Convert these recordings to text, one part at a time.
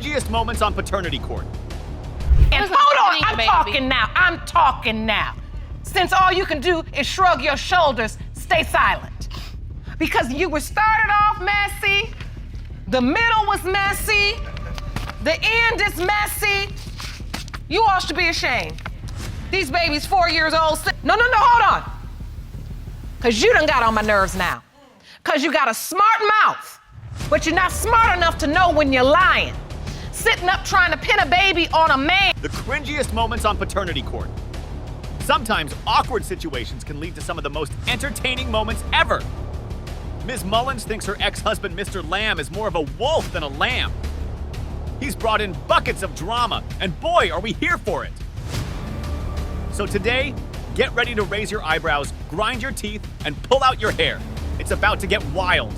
cringiest moments on paternity court. And hold on, I'm talking now. Since all you can do is shrug your shoulders, stay silent. Because you were started off messy, the middle was messy, the end is messy. You all should be ashamed. These babies 4 years old. No, hold on. Because you done got on my nerves now. Because you got a smart mouth, but you're not smart enough to know when you're lying. Sitting up trying to pin a baby on a man. The cringiest moments on paternity court. Sometimes awkward situations can lead to some of the most entertaining moments ever. Ms. Mullins thinks her ex-husband, Mr. Lamb, is more of a wolf than a lamb. He's brought in buckets of drama, and boy, are we here for it. So today, get ready to raise your eyebrows, grind your teeth, and pull out your hair. It's about to get wild.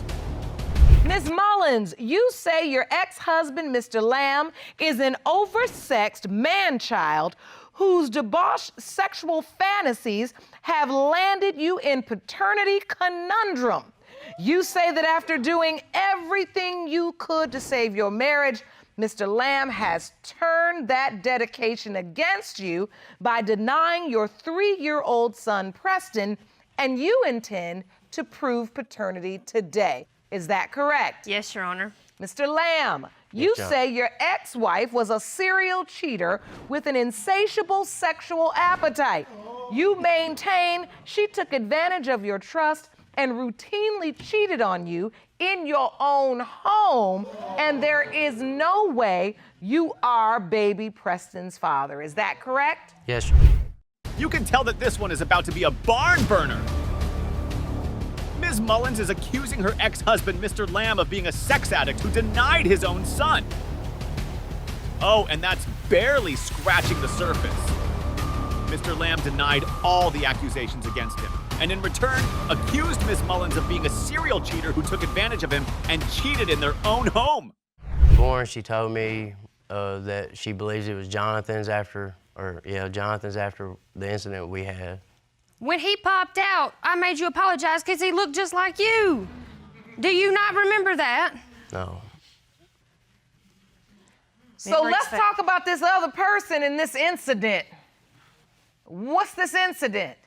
Ms. Mullins, you say your ex-husband, Mr. Lamb, is an oversexed man-child whose debauched sexual fantasies have landed you in paternity conundrum. You say that after doing everything you could to save your marriage, Mr. Lamb has turned that dedication against you by denying your 3-year-old son, Preston, and you intend to prove paternity today. Is that correct? Yes, Your Honor. Mr. Lamb, you say your ex-wife was a serial cheater with an insatiable sexual appetite. You maintain she took advantage of your trust and routinely cheated on you in your own home, and there is no way you are baby Preston's father. Is that correct? Yes. You can tell that this one is about to be a barn burner. Ms. Mullins is accusing her ex-husband, Mr. Lamb, of being a sex addict who denied his own son. Oh, and that's barely scratching the surface. Mr. Lamb denied all the accusations against him, and in return, accused Ms. Mullins of being a serial cheater who took advantage of him and cheated in their own home. She told me that she believes it was Jonathan's after the incident we had. When he popped out, I made you apologize because he looked just like you. Do you not remember that? No. So let's talk about this other person in this incident. What's this incident?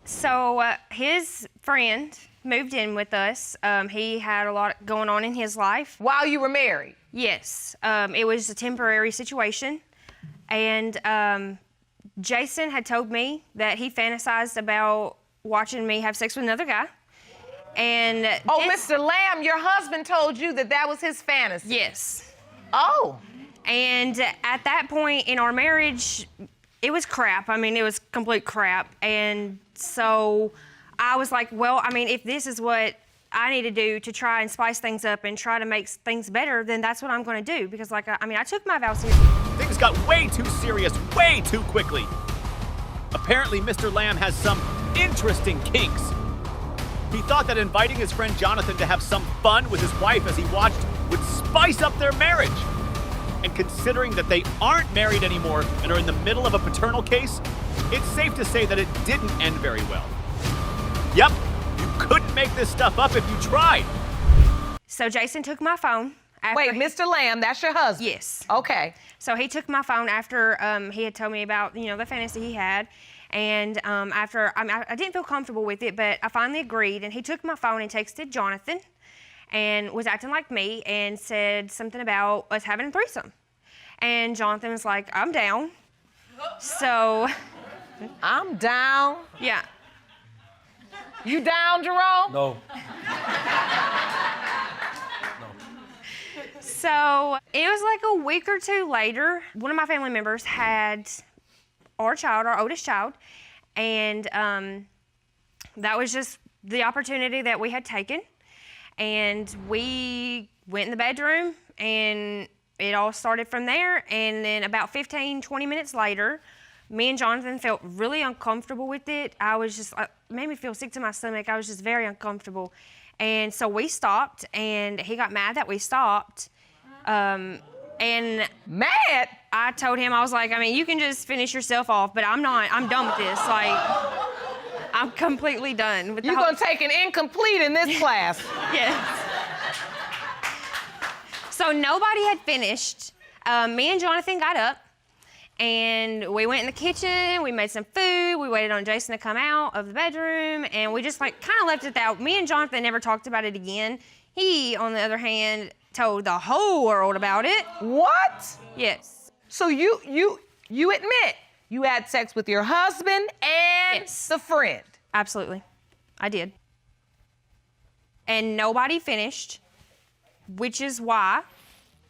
So his friend moved in with us. He had a lot going on in his life. While you were married? Yes. It was a temporary situation. And Jason had told me that he fantasized about watching me have sex with another guy. And Mr. Lamb, your husband told you that that was his fantasy? Yes. Oh. And at that point in our marriage, it was crap. I mean, it was complete crap. And so I was like, well, I mean, if this is what I need to do to try and spice things up and try to make things better, then that's what I'm going to do. Because, like, I took my vows seriously. Things got way too serious way too quickly. Apparently, Mr. Lamb has some interesting kinks. He thought that inviting his friend Jonathan to have some fun with his wife as he watched would spice up their marriage. And considering that they aren't married anymore and are in the middle of a paternal case, it's safe to say that it didn't end very well. Yep, you couldn't make this stuff up if you tried. So Jason took my phone. Wait, Mr. Lamb, that's your husband? Yes. Okay. So he took my phone after he had told me about, the fantasy he had. And after, I didn't feel comfortable with it, but I finally agreed. And he took my phone and texted Jonathan and was acting like me and said something about us having a threesome. And Jonathan was like, I'm down. So. I'm down? Yeah. You down, Jerome? No. So it was like a week or two later, one of my family members had our oldest child, and that was just the opportunity that we had taken. And we went in the bedroom, and it all started from there. And then about 15, 20 minutes later, me and Jonathan felt really uncomfortable with it. It made me feel sick to my stomach. I was just very uncomfortable. And so we stopped, and he got mad that we stopped. And mad? I told him, I was like, I mean, you can just finish yourself off, but I'm done with this. Like, I'm completely done with the You're gonna take an incomplete in this class. Yes. So So nobody had finished. Me and Jonathan got up, and we went in the kitchen. We made some food. We waited on Jason to come out of the bedroom, and we just like kind of left it that. Me and Jonathan never talked about it again. He, on the other hand, told the whole world about it. What? Yes. So you admit you had sex with your husband and Yes. the friend? Absolutely. I did. And nobody finished, which is why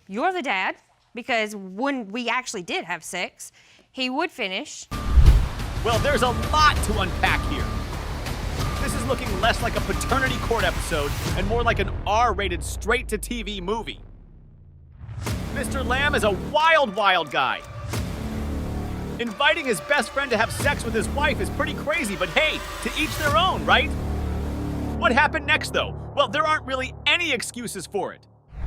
you're the dad, because when we actually did have sex, he would finish. Well, there's a lot to unpack here. This is looking less like a paternity court episode and more like an R-rated straight-to-TV movie. Mr. Lamb is a wild, wild guy. Inviting his best friend to have sex with his wife is pretty crazy, but hey, to each their own, right? What happened next, though? Well, there aren't really any excuses for it.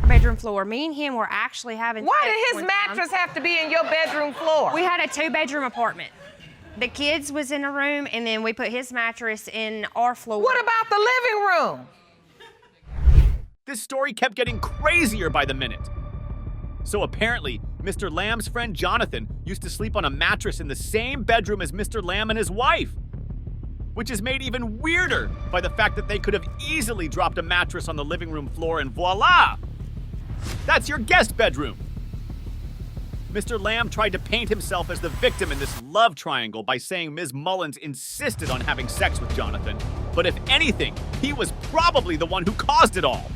Bedroom floor. Me and him were actually having Why sex did his one time. mattress have to be in your bedroom floor? We had a 2-bedroom apartment. The kids was in a room, and then we put his mattress in our floor. What about the living room? This story kept getting crazier by the minute. So apparently, Mr. Lamb's friend Jonathan used to sleep on a mattress in the same bedroom as Mr. Lamb and his wife, which is made even weirder by the fact that they could have easily dropped a mattress on the living room floor and voila! That's your guest bedroom. Mr. Lamb tried to paint himself as the victim in this love triangle by saying Ms. Mullins insisted on having sex with Jonathan, but if anything, he was probably the one who caused it all.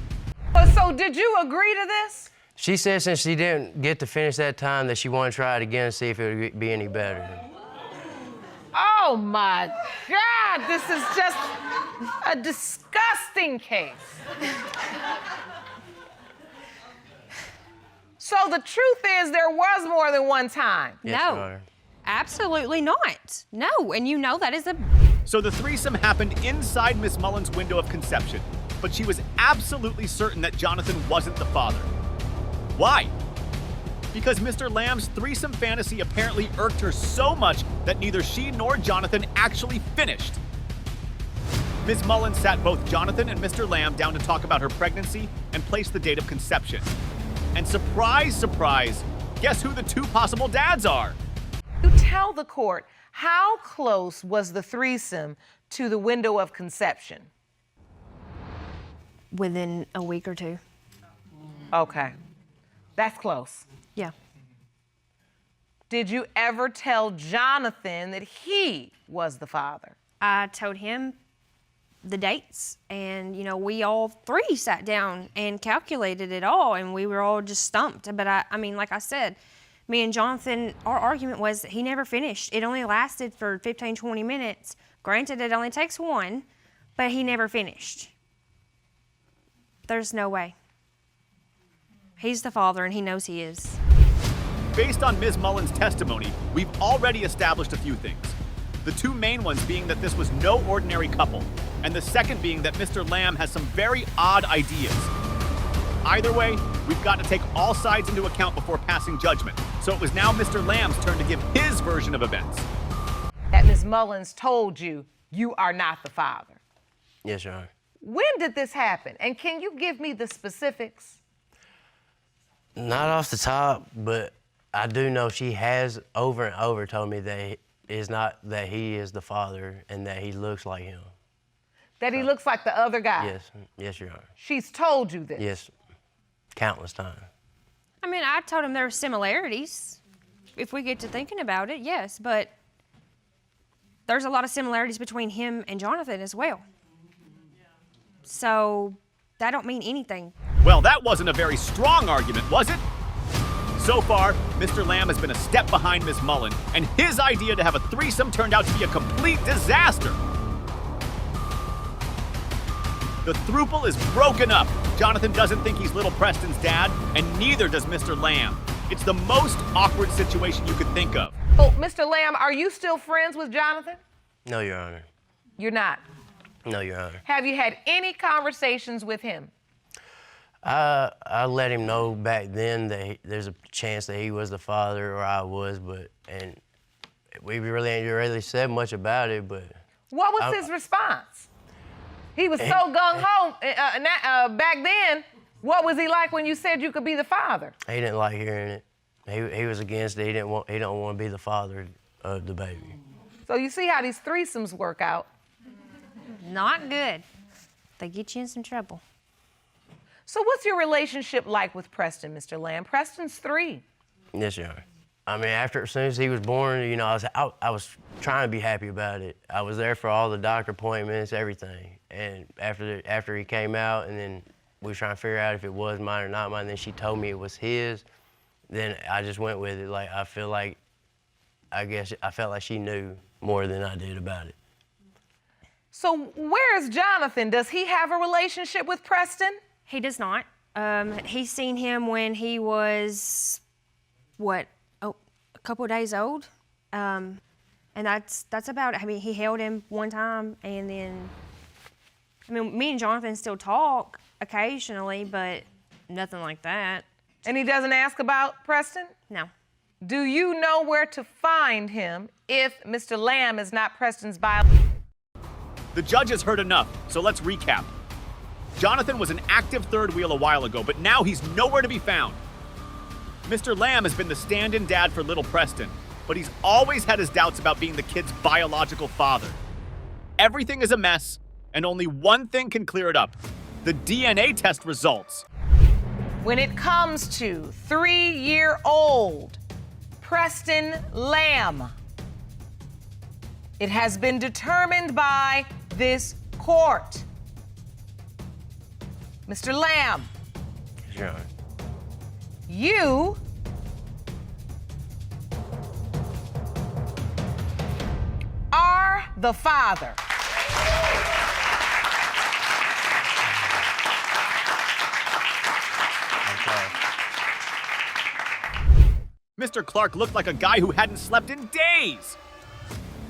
So did you agree to this? She said since she didn't get to finish that time that she wanted to try it again and see if it would be any better. Oh my God, this is just a disgusting case. So the truth is there was more than one time. Yes, No. Your Honor. Absolutely not. No, and you know that is a... So the threesome happened inside Miss Mullins' window of conception, but she was absolutely certain that Jonathan wasn't the father. Why? Because Mr. Lamb's threesome fantasy apparently irked her so much that neither she nor Jonathan actually finished. Ms. Mullins sat both Jonathan and Mr. Lamb down to talk about her pregnancy and place the date of conception. And surprise, surprise, guess who the two possible dads are? You tell the court, how close was the threesome to the window of conception? Within a week or two. Okay, that's close. Yeah. Did you ever tell Jonathan that he was the father? I told him the dates, and we all three sat down and calculated it all, and we were all just stumped. But I mean, like I said, me and Jonathan, our argument was that he never finished. It only lasted for 15, 20 minutes. Granted, it only takes one, but he never finished. There's no way. He's the father, and he knows he is. Based on Ms. Mullins' testimony, we've already established a few things. The two main ones being that this was no ordinary couple, and the second being that Mr. Lamb has some very odd ideas. Either way, we've got to take all sides into account before passing judgment, so it was now Mr. Lamb's turn to give his version of events. That Ms. Mullins told you you are not the father. Yes, Your Honor. When did this happen? And can you give me the specifics? Not off the top, but I do know she has over and over told me that he is the father and that he looks like him. That he looks like the other guy? Yes, yes, Your Honor. She's told you this? Yes, countless times. I mean, I told him there were similarities. If we get to thinking about it, yes, but there's a lot of similarities between him and Jonathan as well. So that don't mean anything. Well, that wasn't a very strong argument, was it? So far, Mr. Lamb has been a step behind Ms. Mullen, and his idea to have a threesome turned out to be a complete disaster. The thruple is broken up. Jonathan doesn't think he's little Preston's dad, and neither does Mr. Lamb. It's the most awkward situation you could think of. Oh, Mr. Lamb, are you still friends with Jonathan? No, Your Honor. You're not? No, Your Honor. Have you had any conversations with him? I let him know back then that there's a chance that he was the father or I was, and we really ain't really said much about it, but... What was his response? He was so gung-ho back then. What was he like when you said you could be the father? He didn't like hearing it. He was against it. He don't want to be the father of the baby. So you see how these threesomes work out. Not good. They get you in some trouble. So what's your relationship like with Preston, Mr. Lamb? Preston's 3. Yes, Your Honor. I mean, as soon as he was born, you know, I was trying to be happy about it. I was there for all the doctor appointments, everything. And after he came out, and then we were trying to figure out if it was mine or not mine, then she told me it was his, then I just went with it. Like, I felt like she knew more than I did about it. So where's Jonathan? Does he have a relationship with Preston? He does not. He's seen him when he was, a couple of days old. And that's about it. I mean, he held him one time, and then, me and Jonathan still talk occasionally, but nothing like that. And he doesn't ask about Preston? No. Do you know where to find him if Mr. Lamb is not Preston's biological? The judge has heard enough, so let's recap. Jonathan was an active third wheel a while ago, but now he's nowhere to be found. Mr. Lamb has been the stand-in dad for little Preston, but he's always had his doubts about being the kid's biological father. Everything is a mess, and only one thing can clear it up: the DNA test results. When it comes to 3-year-old Preston Lamb, it has been determined by this court. Mr. Lamb, Sure. you are the father. Mr. Clark looked like a guy who hadn't slept in days.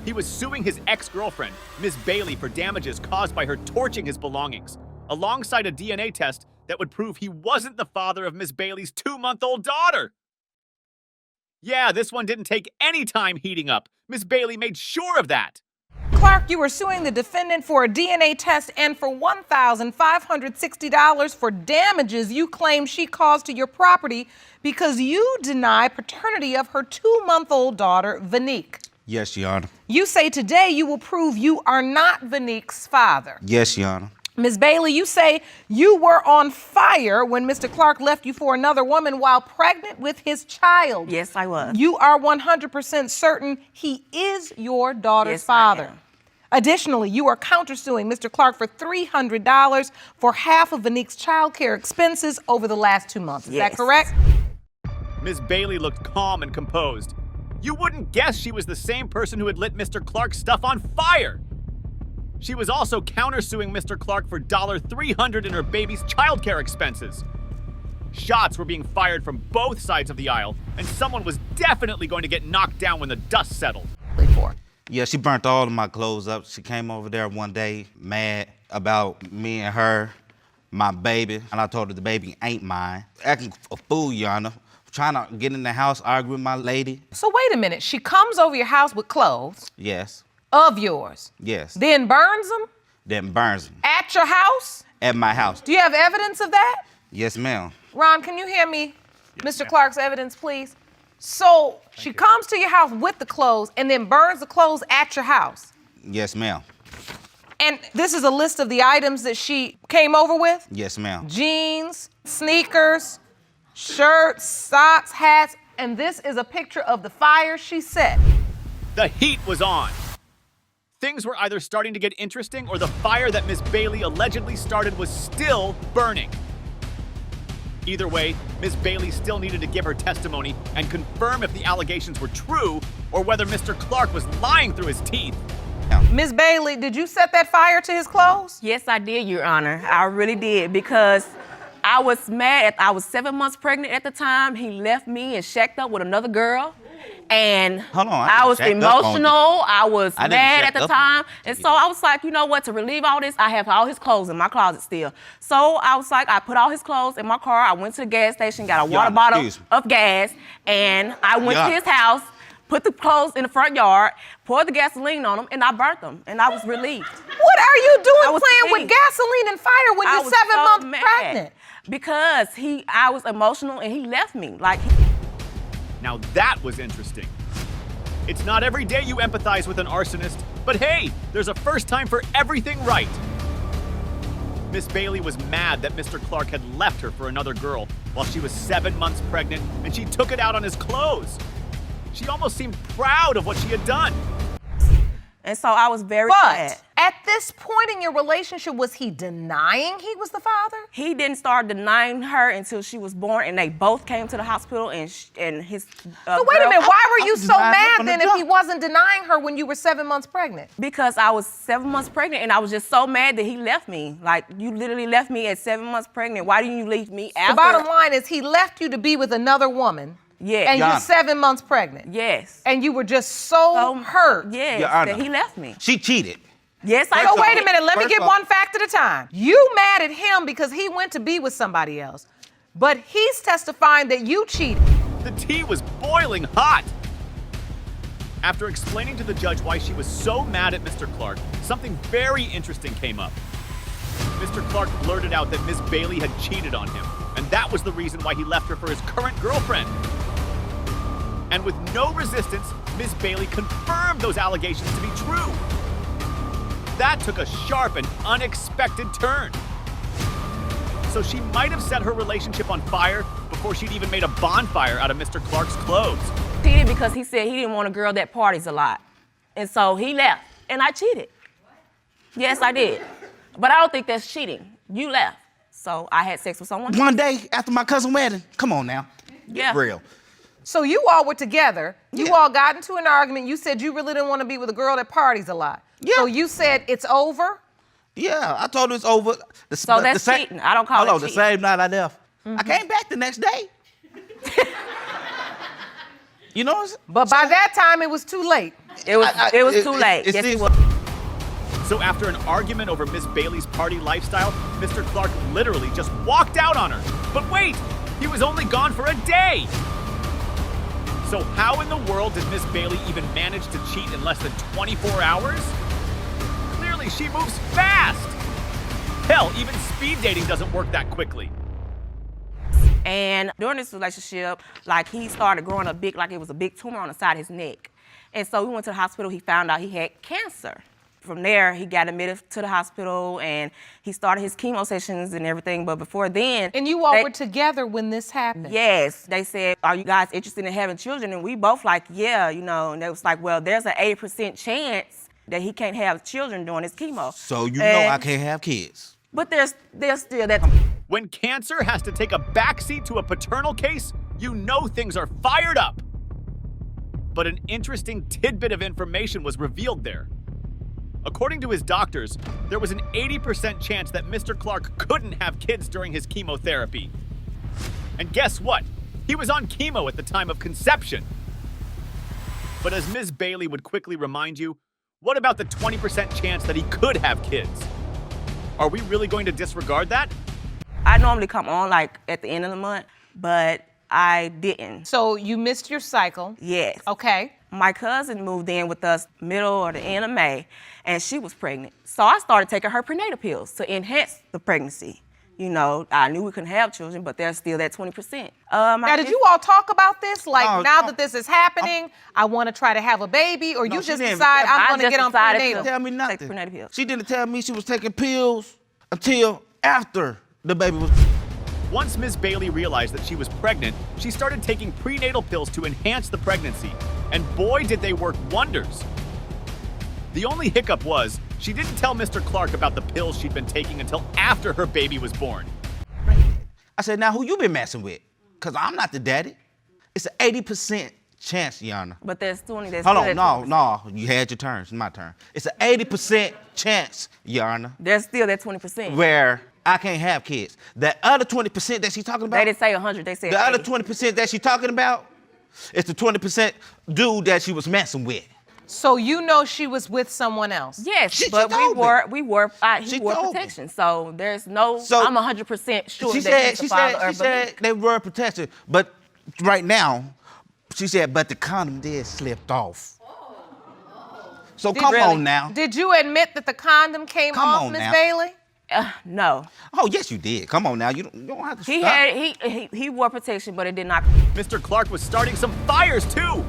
He was suing his ex-girlfriend, Ms. Bailey, for damages caused by her torching his belongings, alongside a DNA test that would prove he wasn't the father of Ms. Bailey's 2-month-old daughter. Yeah, this one didn't take any time heating up. Ms. Bailey made sure of that. Clark, you were suing the defendant for a DNA test and for $1,560 for damages you claim she caused to your property because you deny paternity of her 2-month-old daughter, Vanique. Yes, Your Honor. You say today you will prove you are not Vanique's father. Yes, Your Honor. Ms. Bailey, you say you were on fire when Mr. Clark left you for another woman while pregnant with his child. Yes, I was. You are 100% certain he is your daughter's Yes, I father. am. Additionally, you are countersuing Mr. Clark for $300 for half of Vanique's child care expenses over the last 2 months. Is that Yes. correct? Ms. Bailey looked calm and composed. You wouldn't guess she was the same person who had lit Mr. Clark's stuff on fire. She was also countersuing Mr. Clark for $300 in her baby's childcare expenses. Shots were being fired from both sides of the aisle, and someone was definitely going to get knocked down when the dust settled. Yeah, she burnt all of my clothes up. She came over there one day mad about me and her, my baby, and I told her the baby ain't mine. Acting a fool, Your Honor. Trying to get in the house, argue with my lady. So wait a minute. She comes over your house with clothes Yes, of yours, yes. then burns them Then burns them at your house? at my house. Do you have evidence of that? Yes, ma'am. Ron, can you hear me? Mr. Clark's evidence, please. So she comes to your house with the clothes and then burns the clothes at your house. Yes, ma'am. And this is a list of the items that she came over with? Yes, ma'am. Jeans, sneakers, shirts, socks, hats, and this is a picture of the fire she set. The heat was on. Things were either starting to get interesting or the fire that Ms. Bailey allegedly started was still burning. Either way, Ms. Bailey still needed to give her testimony and confirm if the allegations were true or whether Mr. Clark was lying through his teeth. Ms. Bailey, did you set that fire to his clothes? Yes, I did, Your Honor. I really did, because I was mad. I was 7 months pregnant at the time. He left me and shacked up with another girl. And Hold on, I was shacked up on you. emotional. I was I didn't mad shack at the up time. on And so I was like, you know what, to relieve all this, I have all his clothes in my closet still. So I was like, I put all his clothes in my car. I went to the gas station, got a water bottle excuse me. of gas, and I went to Yeah. his house, put the clothes in the front yard, poured the gasoline on them, and I burnt them. And I was relieved. What are you doing I was playing with relieved. gasoline and fire when I you're was 7 so months mad. pregnant? Because I was emotional and he left me. Like. Now that was interesting. It's not every day you empathize with an arsonist, but hey, there's a first time for everything right. Miss Bailey was mad that Mr. Clark had left her for another girl while she was 7 months pregnant, and she took it out on his clothes. She almost seemed proud of what she had done. And so I was very But sad. at this point in your relationship, was he denying he was the father? He didn't start denying her until she was born, and they both came to the hospital, and his So wait a minute, why were you so denying her mad from the then if he jump. wasn't denying her when you were 7 months pregnant? Because I was 7 months pregnant, and I was just so mad that he left me. Like, you literally left me at 7 months pregnant. Why didn't you leave me after? The bottom line is he left you to be with another woman. Yes. And you're Yana. 7 months pregnant. Yes. And you were just so hurt. Yes, Your Honor. that he left me. She cheated. Yes, I So did. wait a minute, let me First get off- one fact at a time. You mad at him because he went to be with somebody else. But he's testifying that you cheated. The tea was boiling hot. After explaining to the judge why she was so mad at Mr. Clark, something very interesting came up. Mr. Clark blurted out that Miss Bailey had cheated on him, and that was the reason why he left her for his current girlfriend. And with no resistance, Miss Bailey confirmed those allegations to be true. That took a sharp and unexpected turn. So she might have set her relationship on fire before she'd even made a bonfire out of Mr. Clark's clothes. Cheated because he said he didn't want a girl that parties a lot. And so he left, and I cheated. Yes, I did. But I don't think that's cheating. You left. So I had sex with someone. One day after my cousin's wedding. Come on now. Yeah. Get real. So you all were together. You Yeah. all got into an argument. You said you really didn't want to be with a girl that parties a lot. Yeah. So you said it's over? Yeah, I told her it's over. So that's cheating. I don't call it Hold on, the cheating. same night I left. I came back the next day. You know what I'm saying? But by that time, it was too late. It was too late. Yes, it was. So after an argument over Miss Bailey's party lifestyle, Mr. Clark literally just walked out on her. But wait, he was only gone for a day. So how in the world did Miss Bailey even manage to cheat in less than 24 hours? Clearly she moves fast. Hell, even speed dating doesn't work that quickly. And during this relationship, like, he started growing up big, like it was a big tumor on the side of his neck. And so we went to the hospital. He found out he had cancer. From there, he got admitted to the hospital, and he started his chemo sessions and everything. But before then... And you all were together when this happened? Yes. They said, are you guys interested in having children? And we both like, yeah, you know. And they was like, well, there's an 80% chance that he can't have children during his chemo. So you know I can't have kids. But there's still that... When cancer has to take a backseat to a paternal case, you know things are fired up. But an interesting tidbit of information was revealed there. According to his doctors, there was an 80% chance that Mr. Clark couldn't have kids during his chemotherapy. And guess what? He was on chemo at the time of conception. But as Ms. Bailey would quickly remind you, what about the 20% chance that he could have kids? Are we really going to disregard that? I normally come on like at the end of the month, but I didn't. So you missed your cycle? Yes. Okay. My cousin moved in with us middle or the end of May, and she was pregnant. So I started taking her prenatal pills to enhance the pregnancy. You know, I knew we couldn't have children, but there's still that 20%. Now, did you all talk about this? Like, No, now no. that this is happening, I want to try to have a baby, or No, you she just didn't. decide I I'm going to just get on decided to- prenatal? Tell me Take nothing. prenatal pills. She didn't tell me she was taking pills until after the baby was... Once Ms. Bailey realized that she was pregnant, she started taking prenatal pills to enhance the pregnancy. And boy, did they work wonders. The only hiccup was, she didn't tell Mr. Clark about the pills she'd been taking until after her baby was born. I said, now who you been messing with? Because I'm not the daddy. It's an 80% chance, Yana. But there's 20. There's Hold still on, that no. You had your turn. It's my turn. It's an 80% chance, Yana, There's still that 20%. where I can't have kids. That other 20% that she's talking about, They didn't say 100. They said the other 80. 20% that she's talking about, it's the 20% dude that she was messing with. So you know she was with someone else? Yes, She but told me. he She wore told me. protection. So there's no, So- I'm 100% sure She that said, he's the father she of said they were protection, but right now, she said, but the condom did slipped off. So come Really? on now. Did you admit that the condom came Come off, on Miss now. Bailey? No. Oh, yes, you did. Come on now. You don't have to He stop. had he wore protection, but it did not. Mr. Clark was starting some fires too.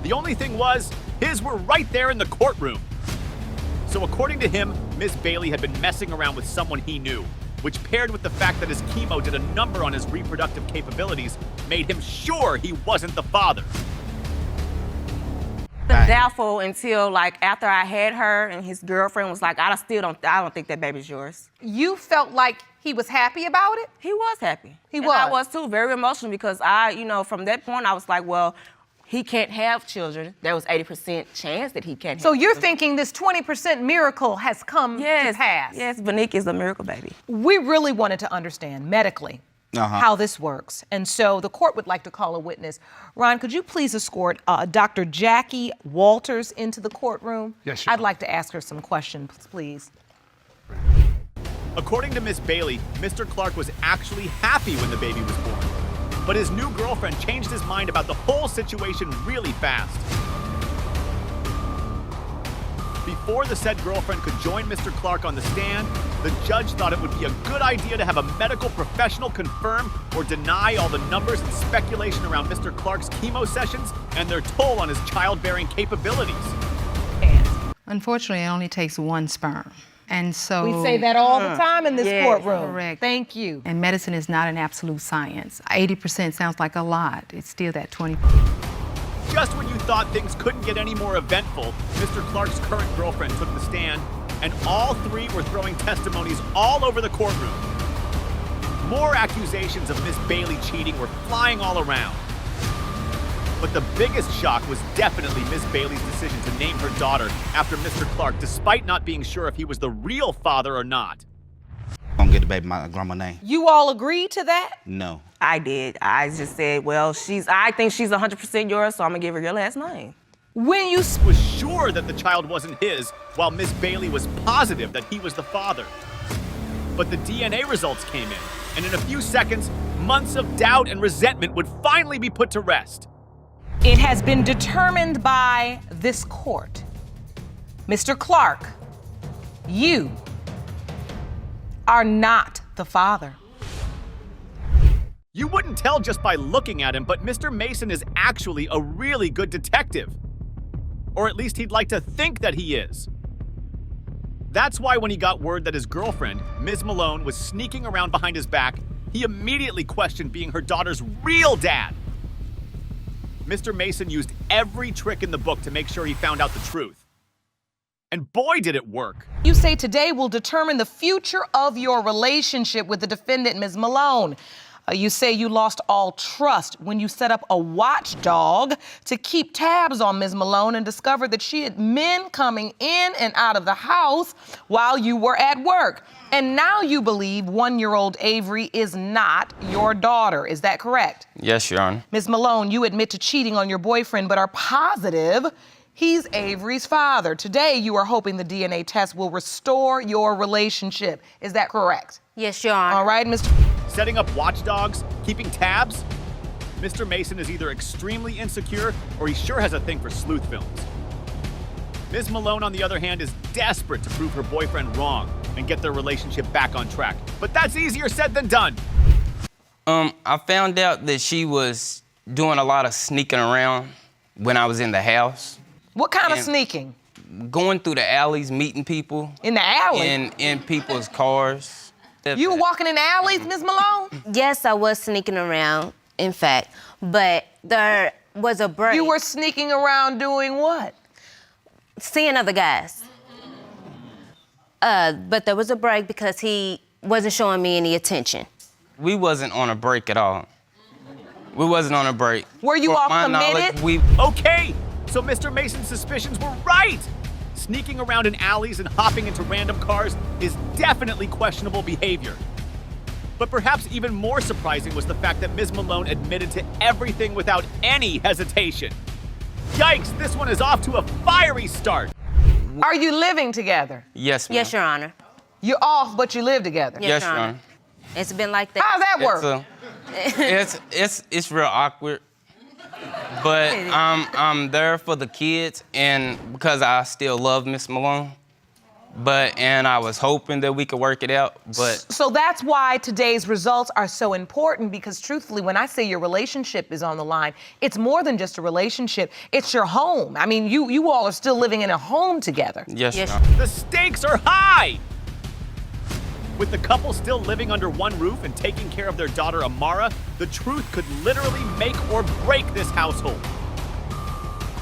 The only thing was, his were right there in the courtroom. So according to him, Miss Bailey had been messing around with someone he knew, which paired with the fact that his chemo did a number on his reproductive capabilities, made him sure he wasn't the father. Doubtful until like after I had her and his girlfriend was like, I don't think that baby's yours. You felt like he was happy about it? He was happy. He And was. I was too, very emotional because from that point I was like, well, he can't have children. There was 80% chance that he can't have So you're children. thinking this 20% miracle has come to pass? Yes, Vanique is a miracle baby. We really wanted to understand medically how this works. And so the court would like to call a witness. Ron, could you please escort Dr. Jackie Walters into the courtroom? Yes, Your I'd Honor. like to ask her some questions, please. According to Miss Bailey, Mr. Clark was actually happy when the baby was born. But his new girlfriend changed his mind about the whole situation really fast. Before the said girlfriend could join Mr. Clark on the stand, the judge thought it would be a good idea to have a medical professional confirm or deny all the numbers and speculation around Mr. Clark's chemo sessions and their toll on his childbearing capabilities. Unfortunately, it only takes one sperm. And so We say that all the time in this Yes, courtroom. correct. Thank you. And medicine is not an absolute science. 80% sounds like a lot. It's still that 20%. Just when you thought things couldn't get any more eventful, Mr. Clark's current girlfriend took the stand, and all three were throwing testimonies all over the courtroom. More accusations of Miss Bailey cheating were flying all around. But the biggest shock was definitely Miss Bailey's decision to name her daughter after Mr. Clark, despite not being sure if he was the real father or not. Gonna get the baby my grandma name. You all agreed to that? No. I did. I just said, well, I think she's 100% yours, so I'm gonna give her your last name. When you Was sure that the child wasn't his, while Miss Bailey was positive that he was the father. But the DNA results came in, and in a few seconds, months of doubt and resentment would finally be put to rest. It has been determined by this court. Mr. Clark, you are not the father. You wouldn't tell just by looking at him, but Mr. Mason is actually a really good detective. Or at least he'd like to think that he is. That's why when he got word that his girlfriend, Ms. Malone, was sneaking around behind his back, he immediately questioned being her daughter's real dad. Mr. Mason used every trick in the book to make sure he found out the truth. And boy, did it work. You say today will determine the future of your relationship with the defendant, Ms. Malone. You say you lost all trust when you set up a watchdog to keep tabs on Ms. Malone and discovered that she had men coming in and out of the house while you were at work. And now you believe 1-year-old Avery is not your daughter. Is that correct? Yes, Your Honor. Ms. Malone, you admit to cheating on your boyfriend, but are positive he's Avery's father. Today, you are hoping the DNA test will restore your relationship. Is that correct? Yes, Your Honor. All right, Mr. Setting up watchdogs, keeping tabs? Mr. Mason is either extremely insecure or he sure has a thing for sleuth films. Ms. Malone, on the other hand, is desperate to prove her boyfriend wrong and get their relationship back on track. But that's easier said than done. I found out that she was doing a lot of sneaking around when I was in the house. What kind of And- sneaking? Going through the alleys, meeting people. In the alley? In people's cars. You were walking in alleys, Ms. Malone? Yes, I was sneaking around, in fact, but there was a break. You were sneaking around doing what? seeing other guys. But there was a break because he wasn't showing me any attention. We wasn't on a break at all. We wasn't on a break. Were you For all my committed? knowledge, Okay, so Mr. Mason's suspicions were right. Sneaking around in alleys and hopping into random cars is definitely questionable behavior. But perhaps even more surprising was the fact that Ms. Malone admitted to everything without any hesitation. Yikes, this one is off to a fiery start. Are you living together? Yes, ma'am. Yes, Your Honor. You're off, but you live together. Yes, Your Honor. It's been like that. How's that work? It's real awkward, but I'm there for the kids, and because I still love Miss Malone, and I was hoping that we could work it out, but. So that's why today's results are so important, because truthfully, when I say your relationship is on the line, it's more than just a relationship, it's your home. I mean, you all are still living in a home together. Yes, Yes. Your Honor. The stakes are high! With the couple still living under one roof and taking care of their daughter Amara, the truth could literally make or break this household.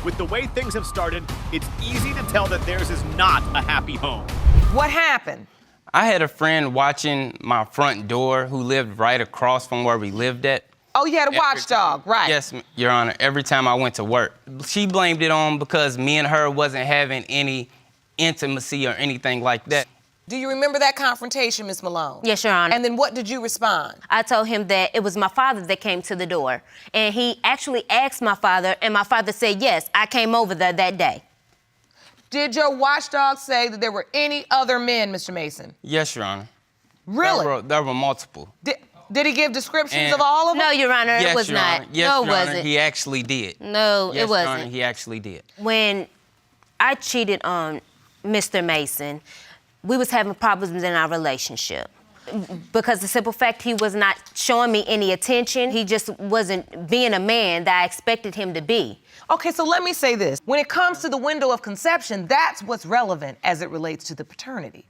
With the way things have started, it's easy to tell that theirs is not a happy home. What happened? I had a friend watching my front door who lived right across from where we lived at. Oh, you had a watchdog, right? Yes, Your Honor, every time I went to work. She blamed it on because me and her wasn't having any intimacy or anything like that. Do you remember that confrontation, Ms. Malone? Yes, Your Honor. And then what did you respond? I told him that it was my father that came to the door. And he actually asked my father, and my father said, yes, I came over there that day. Did your watchdog say that there were any other men, Mr. Mason? Yes, Your Honor. Really? There were multiple. Did he give descriptions And- of all of them? No, Your Honor, Yes, it was Your not. Honor. Yes, No, it Your Honor, wasn't. he actually did. No, Yes, it wasn't. Your Honor, he actually did. When I cheated on Mr. Mason, we was having problems in our relationship. Because the simple fact he was not showing me any attention, he just wasn't being a man that I expected him to be. Okay, so let me say this. When it comes to the window of conception, that's what's relevant as it relates to the paternity.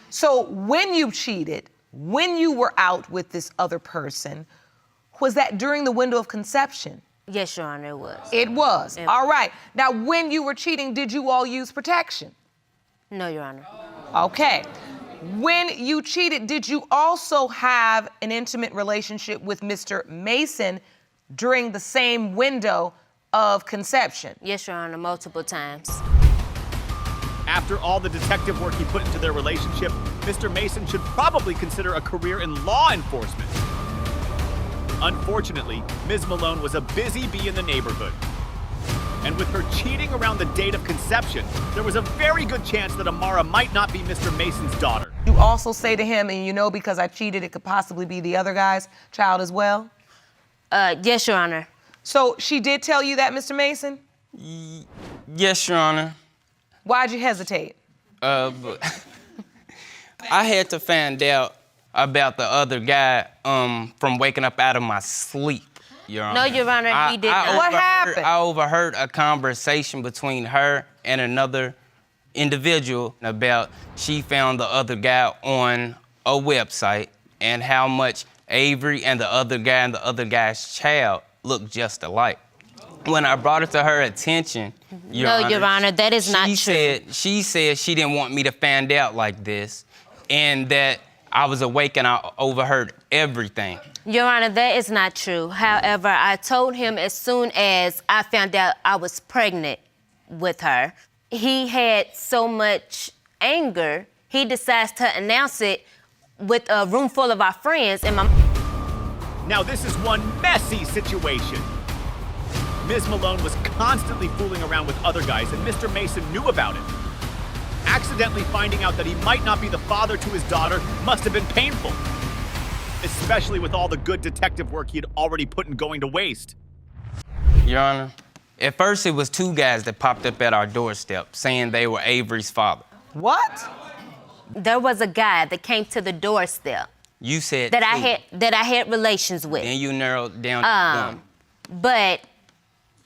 So when you cheated, when you were out with this other person, was that during the window of conception? Yes, Your Honor, it was. It was. Yeah. All right. Now, when you were cheating, did you all use protection? No, Your Honor. Okay. When you cheated, did you also have an intimate relationship with Mr. Mason during the same window of conception? Yes, Your Honor, multiple times. After all the detective work he put into their relationship, Mr. Mason should probably consider a career in law enforcement. Unfortunately, Ms. Malone was a busy bee in the neighborhood. And with her cheating around the date of conception, there was a very good chance that Amara might not be Mr. Mason's daughter. You also say to him, and you know because I cheated, it could possibly be the other guy's child as well? Yes, Your Honor. So she did tell you that, Mr. Mason? Yes, Your Honor. Why'd you hesitate? But I had to find out about the other guy from waking up out of my sleep, Your Honor. No, Your Honor, he did not. What happened? I overheard a conversation between her and another individual about she found the other guy on a website and how much Avery and the other guy and the other guy's child looked just alike. When I brought it to her attention, Your Honor, that is not true. She said she didn't want me to find out like this, and that I was awake and I overheard everything. Your Honor, that is not true. However, I told him as soon as I found out I was pregnant with her, he had so much anger, he decides to announce it with a room full of our friends and my... Now this is one messy situation. Ms. Malone was constantly fooling around with other guys, and Mr. Mason knew about it. Accidentally finding out that he might not be the father to his daughter must have been painful, especially with all the good detective work he had already put in going to waste. Your Honor, at first it was two guys that popped up at our doorstep saying they were Avery's father. What? There was a guy that came to the doorstep You said that two. I had relations with. Then you narrowed down to one. But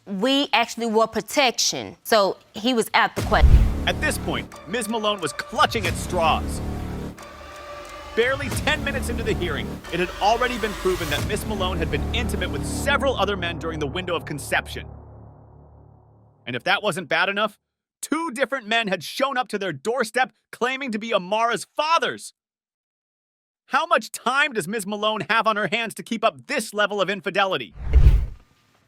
we actually wore protection, so he was out the question. At this point, Ms. Malone was clutching at straws. Barely 10 minutes into the hearing, it had already been proven that Ms. Malone had been intimate with several other men during the window of conception. And if that wasn't bad enough, 2 different men had shown up to their doorstep claiming to be Amara's fathers. How much time does Ms. Malone have on her hands to keep up this level of infidelity?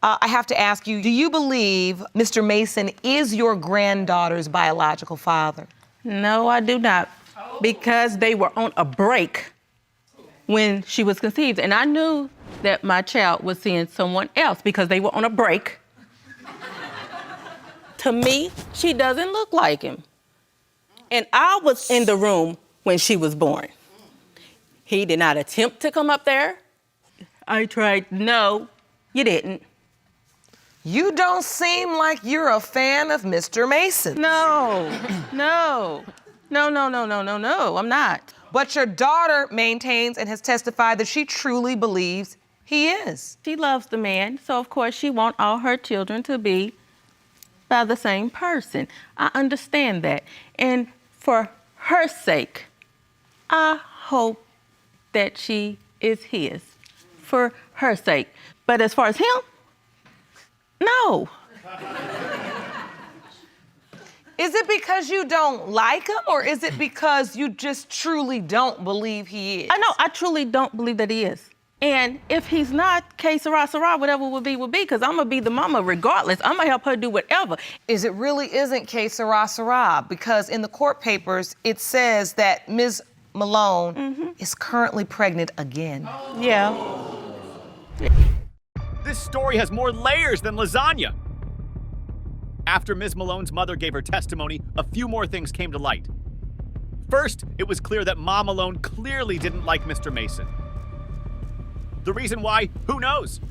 I have to ask you, do you believe Mr. Mason is your granddaughter's biological father? No, I do not, because they were on a break when she was conceived, and I knew that my child was seeing someone else because they were on a break. To me, she doesn't look like him. And I was in the room when she was born. He did not attempt to come up there. I tried. No, you didn't. You don't seem like you're a fan of Mr. Mason. No, no. No, I'm not. But your daughter maintains and has testified that she truly believes he is. She loves the man, so of course she wants all her children to be by the same person. I understand that. And for her sake, I hope that she is his. For her sake. But as far as him, no. Is it because you don't like him, or is it because you just truly don't believe he is? I know, I truly don't believe that he is. And if he's not, que sera, sera, whatever will be, because I'm gonna be the mama regardless. I'm gonna help her do whatever. Is it really isn't que sera, sera? Because in the court papers, it says that Ms. Malone is currently pregnant again. Yeah. This story has more layers than lasagna. After Ms. Malone's mother gave her testimony, a few more things came to light. First, it was clear that Ma Malone clearly didn't like Mr. Mason. The reason why, who knows?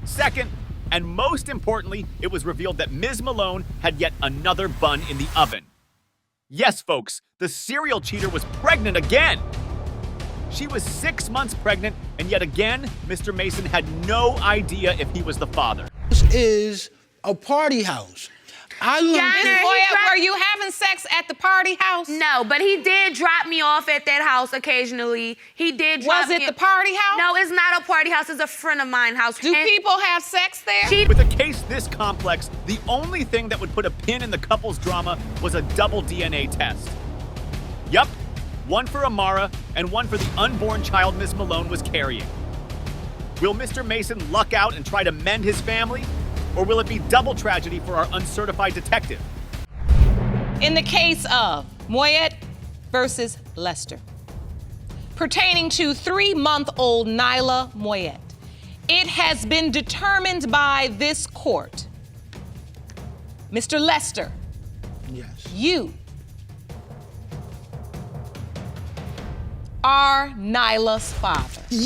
Second, and most importantly, it was revealed that Ms. Malone had yet another bun in the oven. Yes, folks, the serial cheater was pregnant again. She was 6 months pregnant, and yet again, Mr. Mason had no idea if he was the father. This is a party house. Were you having sex at the party house? No, but he did drop me off at that house occasionally. He did drop me. Was it the party house? No, it's not a party house. It's a friend of mine's house. Do people have sex there? With a case this complex, the only thing that would put a pin in the couple's drama was a double DNA test. Yup, one for Amara and one for the unborn child Miss Malone was carrying. Will Mr. Mason luck out and try to mend his family? Or will it be double tragedy for our uncertified detective? In the case of Moyet versus Lester, pertaining to 3-month-old Nyla Moyet, it has been determined by this court, Mr. Lester, Yes. you are Nyla's father.